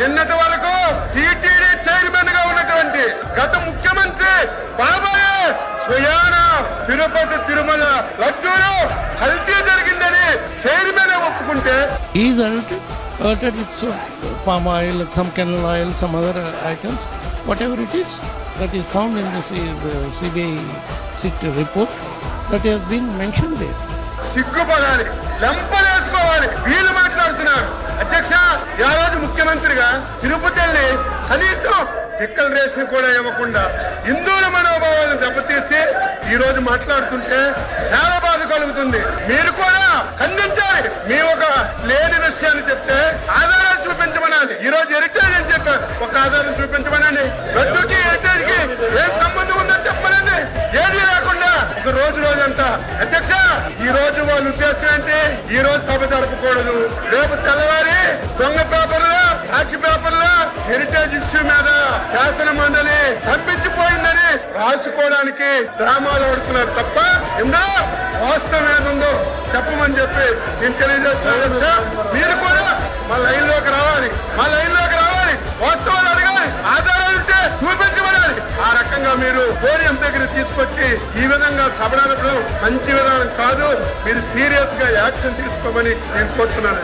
నిన్నటి వరకు TTD chairman గా ఉన్నటువంటి గత ముఖ్యమంత్రి బాబాయ్ స్వయాన తిరుపతి తిరుమల లడ్డూలో కల్తీ జరిగిందని చైర్మన్ ఒప్పుకుంటే He's altered with palm oil, some canola oil, some other items, whatever it is that is found in the CBI SIT report that has been mentioned there. సిగ్గుపడాలి, లెంపలేసుకోవాలి. వీళ్ళు మాట్లాడుతున్నారు. అధ్యక్ష, ఆ రోజు ముఖ్యమంత్రిగా తిరుపతి వెళ్ళి కనీసం డిక్లరేషన్ కూడా ఇవ్వకుండా హిందువుల మనోభావాలను దెబ్బతీసి ఈ రోజు మాట్లాడుతుంటే చాలా బాధ కలుగుతుంది. మీరు కూడా ఖండించాలి. మీ ఒక లేని విషయాన్ని చెప్తే ఆధారాలు చూపించమనాలి. ఈ రోజు హెరిటేజ్ అని చెప్పారు, ఒక ఆధారం చూపించమనండి. లడ్డూకి హెరిటేజ్ కి ఏం సంబంధం ఉందో చెప్పనండి. ఏది లేకుండా ఒక రోజంతా. అధ్యక్ష, ఈ రోజు వాళ్ళ ఉద్దేశం ఏంటి? ఈ రోజు సభ జరపకూడదు, రేపు తెల్లవారి దొంగ పేపర్లో, సాక్షి పేపర్లో హెరిటేజ్ ఇష్యూ మీద శాసన మండలి పంపించిపోయిందని రాసుకోవడానికి డ్రామాలు ఆడుతున్నారు తప్ప ఇందో వాస్తవం ఏదుందో చెప్పమని చెప్పి నేను తెలియజేస్తున్నాను. మీరు కూడా మా లైన్లోకి రావాలి, మా లైన్లోకి రావాలి, వాస్తవాలు అడగాలి, ఆధారాలు ఉంటే చూపించబడాలి. ఆ రకంగా మీరు పోడియం దగ్గర తీసుకొచ్చి ఈ విధంగా సభ నడపడం మంచి విధానం కాదు. మీరు సీరియస్ గా యాక్షన్ తీసుకోమని నేను కోరుతున్నాను.